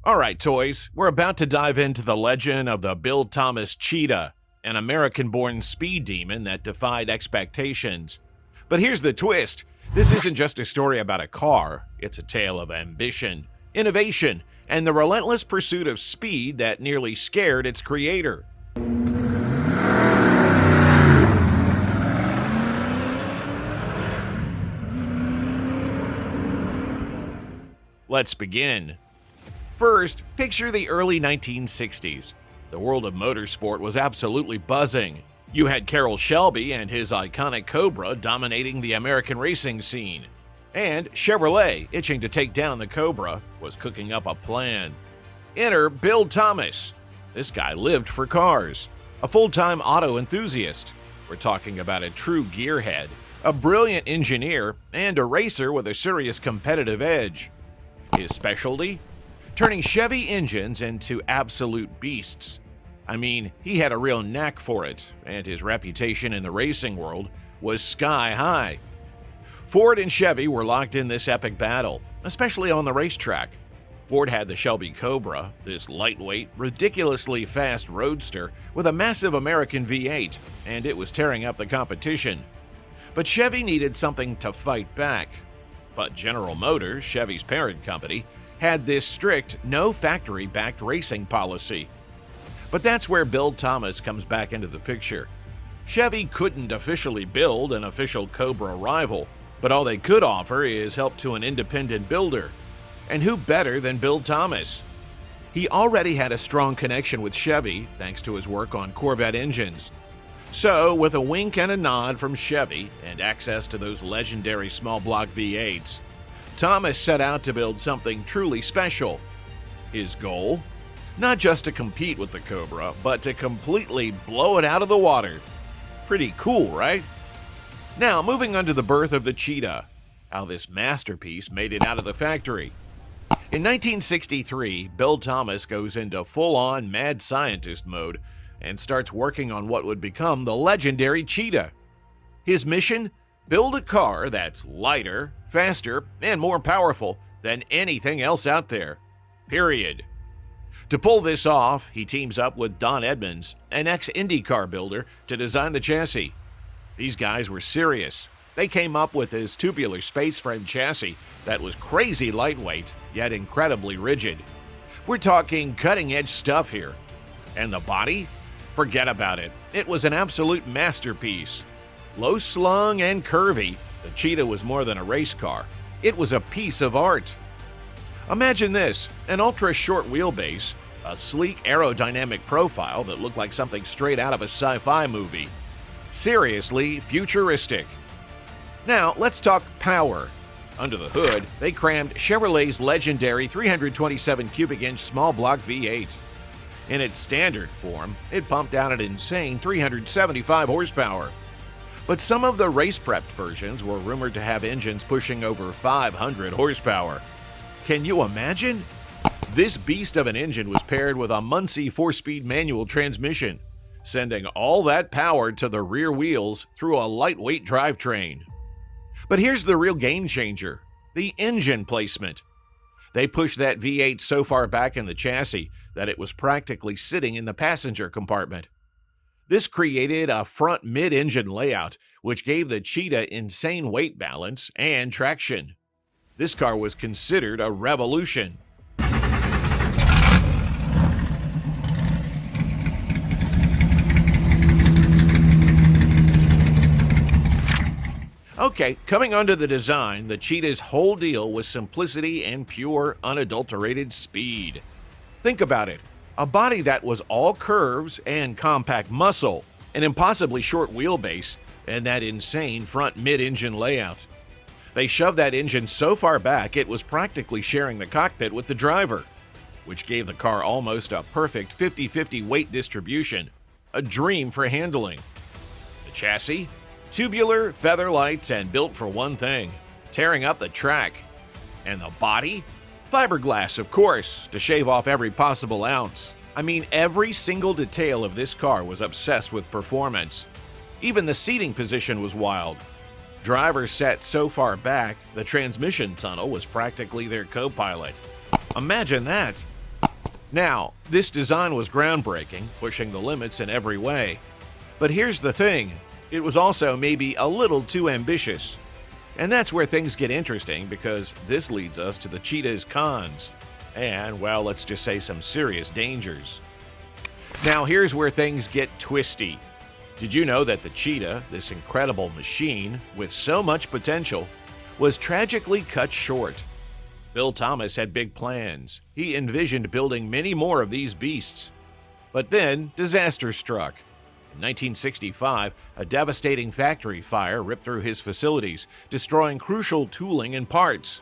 All right, toys, we're about to dive into the legend of the Bill Thomas Cheetah, an American-born speed demon that defied expectations. But here's the twist. This isn't just a story about a car, it's a tale of ambition, innovation, and the relentless pursuit of speed that nearly scared its creator. Let's begin. First, picture the early 1960s. The world of motorsport was absolutely buzzing. You had Carroll Shelby and his iconic Cobra dominating the American racing scene. And Chevrolet, itching to take down the Cobra, was cooking up a plan. Enter Bill Thomas. This guy lived for cars. A full-time auto enthusiast. We're talking about a true gearhead, a brilliant engineer, and a racer with a serious competitive edge. His specialty? Turning Chevy engines into absolute beasts. I mean, he had a real knack for it, and his reputation in the racing world was sky high. Ford and Chevy were locked in this epic battle, especially on the racetrack. Ford had the Shelby Cobra, this lightweight, ridiculously fast roadster with a massive American V8, and it was tearing up the competition. But Chevy needed something to fight back. But General Motors, Chevy's parent company, had this strict, no factory-backed racing policy. But that's where Bill Thomas comes back into the picture. Chevy couldn't officially build an official Cobra rival, but all they could offer is help to an independent builder. And who better than Bill Thomas? He already had a strong connection with Chevy thanks to his work on Corvette engines. So, with a wink and a nod from Chevy and access to those legendary small block V8s, Thomas set out to build something truly special. His goal? Not just to compete with the Cobra, but to completely blow it out of the water. Pretty cool, right? Now, moving on to the birth of the Cheetah, how this masterpiece made it out of the factory. In 1963, Bill Thomas goes into full-on mad scientist mode and starts working on what would become the legendary Cheetah. His mission? Build a car that's lighter, faster, and more powerful than anything else out there. Period. To pull this off, he teams up with Don Edmonds, an ex-IndyCar builder, to design the chassis. These guys were serious. They came up with this tubular space frame chassis that was crazy lightweight, yet incredibly rigid. We're talking cutting-edge stuff here. And the body? Forget about it. It was an absolute masterpiece. Low slung and curvy, the Cheetah was more than a race car. It was a piece of art. Imagine this, an ultra-short wheelbase, a sleek aerodynamic profile that looked like something straight out of a sci-fi movie. Seriously futuristic. Now, let's talk power. Under the hood, they crammed Chevrolet's legendary 327 cubic inch small block V8. In its standard form, it pumped out an insane 375 horsepower. But some of the race-prepped versions were rumored to have engines pushing over 500 horsepower. Can you imagine? This beast of an engine was paired with a Muncie 4-speed manual transmission, sending all that power to the rear wheels through a lightweight drivetrain. But here's the real game changer, the engine placement. They pushed that V8 so far back in the chassis that it was practically sitting in the passenger compartment. This created a front mid-engine layout, which gave the Cheetah insane weight balance and traction. This car was considered a revolution. Okay, coming on to the design, the Cheetah's whole deal was simplicity and pure, unadulterated speed. Think about it. A body that was all curves and compact muscle, an impossibly short wheelbase, and that insane front mid-engine layout. They shoved that engine so far back it was practically sharing the cockpit with the driver, which gave the car almost a perfect 50-50 weight distribution, a dream for handling. The chassis? Tubular, feather-light, and built for one thing, tearing up the track. And the body? Fiberglass, of course, to shave off every possible ounce. I mean, every single detail of this car was obsessed with performance. Even the seating position was wild. Drivers sat so far back, the transmission tunnel was practically their co-pilot. Imagine that! Now, this design was groundbreaking, pushing the limits in every way. But here's the thing, it was also maybe a little too ambitious. And that's where things get interesting, because this leads us to the Cheetah's cons. And, well, let's just say some serious dangers. Now, here's where things get twisty. Did you know that the Cheetah, this incredible machine with so much potential, was tragically cut short? Bill Thomas had big plans. He envisioned building many more of these beasts. But then, disaster struck. In 1965, a devastating factory fire ripped through his facilities, destroying crucial tooling and parts.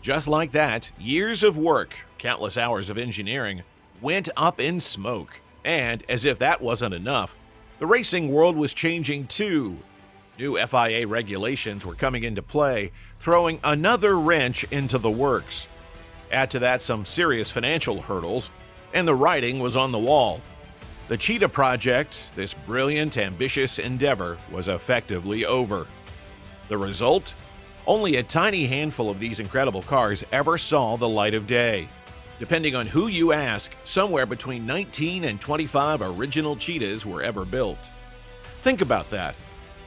Just like that, years of work, countless hours of engineering, went up in smoke. And, as if that wasn't enough, the racing world was changing too. New FIA regulations were coming into play, throwing another wrench into the works. Add to that some serious financial hurdles, and the writing was on the wall. The Cheetah project, this brilliant, ambitious endeavor, was effectively over. The result? Only a tiny handful of these incredible cars ever saw the light of day. Depending on who you ask, somewhere between 19 and 25 original Cheetahs were ever built. Think about that.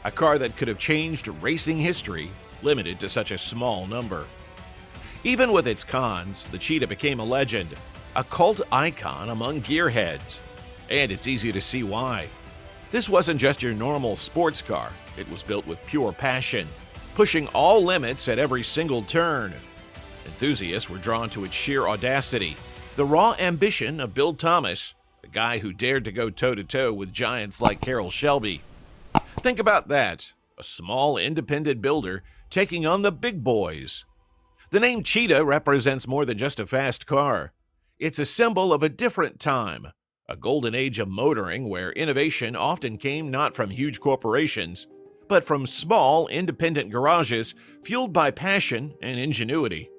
A car that could have changed racing history, limited to such a small number. Even with its cons, the Cheetah became a legend, a cult icon among gearheads. And it's easy to see why. This wasn't just your normal sports car. It was built with pure passion, pushing all limits at every single turn. Enthusiasts were drawn to its sheer audacity, the raw ambition of Bill Thomas, the guy who dared to go toe-to-toe with giants like Carroll Shelby. Think about that, a small independent builder taking on the big boys. The name Cheetah represents more than just a fast car. It's a symbol of a different time, a golden age of motoring where innovation often came not from huge corporations, but from small, independent garages fueled by passion and ingenuity.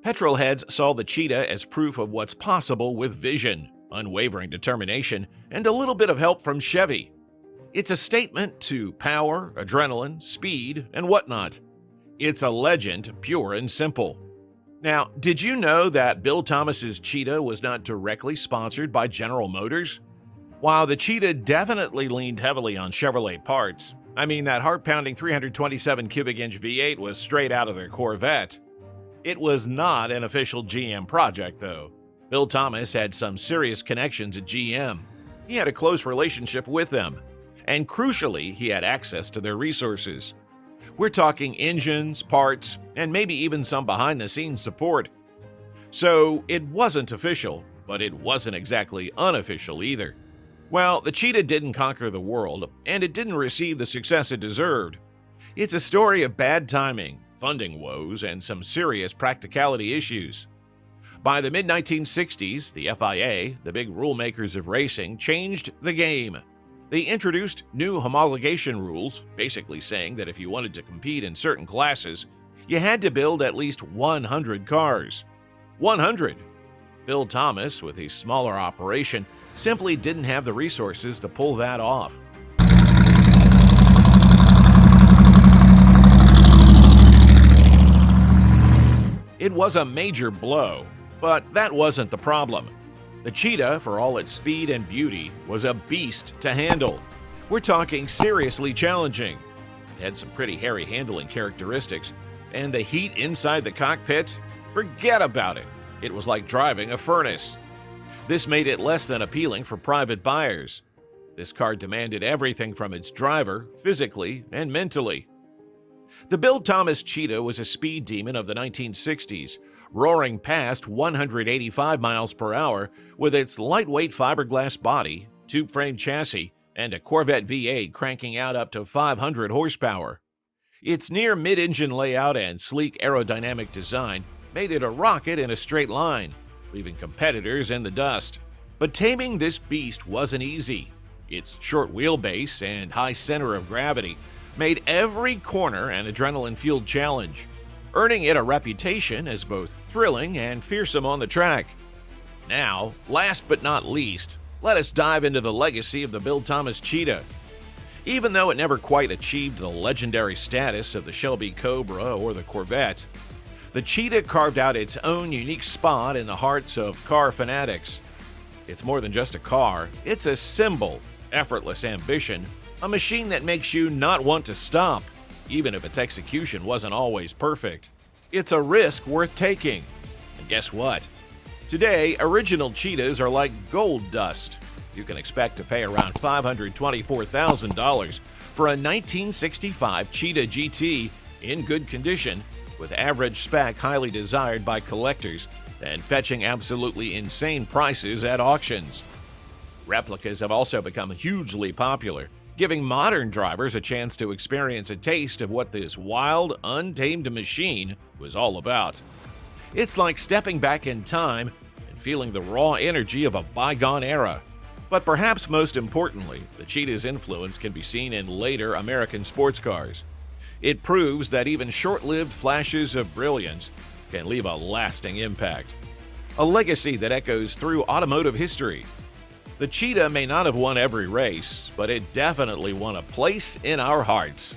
Petrolheads saw the Cheetah as proof of what's possible with vision, unwavering determination, and a little bit of help from Chevy. It's a statement to power, adrenaline, speed, and whatnot. It's a legend, pure and simple. Now, did you know that Bill Thomas's Cheetah was not directly sponsored by General Motors? While the Cheetah definitely leaned heavily on Chevrolet parts, that heart-pounding 327 cubic inch V8 was straight out of their Corvette. It was not an official GM project, though. Bill Thomas had some serious connections at GM. He had a close relationship with them. And crucially, he had access to their resources. We're talking engines, parts, and maybe even some behind-the-scenes support. So it wasn't official, but it wasn't exactly unofficial either. Well, the Cheetah didn't conquer the world, and it didn't receive the success it deserved. It's a story of bad timing, funding woes, and some serious practicality issues. By the mid-1960s, the FIA, the big rule makers of racing, changed the game. They introduced new homologation rules, basically saying that if you wanted to compete in certain classes, you had to build at least 100 cars. 100! Bill Thomas, with his smaller operation, simply didn't have the resources to pull that off. It was a major blow, but that wasn't the problem. The Cheetah, for all its speed and beauty, was a beast to handle. We're talking seriously challenging. It had some pretty hairy handling characteristics, and the heat inside the cockpit? Forget about it. It was like driving a furnace. This made it less than appealing for private buyers. This car demanded everything from its driver, physically and mentally. The Bill Thomas Cheetah was a speed demon of the 1960s, roaring past 185 miles per hour with its lightweight fiberglass body, tube-frame chassis, and a Corvette V8 cranking out up to 500 horsepower. Its near mid-engine layout and sleek aerodynamic design made it a rocket in a straight line, leaving competitors in the dust. But taming this beast wasn't easy. Its short wheelbase and high center of gravity made every corner an adrenaline-fueled challenge, earning it a reputation as both thrilling and fearsome on the track. Now, last but not least, let us dive into the legacy of the Bill Thomas Cheetah. Even though it never quite achieved the legendary status of the Shelby Cobra or the Corvette, the Cheetah carved out its own unique spot in the hearts of car fanatics. It's more than just a car, it's a symbol, effortless ambition, a machine that makes you not want to stop, even if its execution wasn't always perfect. It's a risk worth taking. And guess what? Today, original Cheetahs are like gold dust. You can expect to pay around $524,000 for a 1965 Cheetah GT in good condition, with average spec highly desired by collectors and fetching absolutely insane prices at auctions. Replicas have also become hugely popular, giving modern drivers a chance to experience a taste of what this wild, untamed machine was all about. It's like stepping back in time and feeling the raw energy of a bygone era. But perhaps most importantly, the Cheetah's influence can be seen in later American sports cars. It proves that even short-lived flashes of brilliance can leave a lasting impact. A legacy that echoes through automotive history. The Cheetah may not have won every race, but it definitely won a place in our hearts.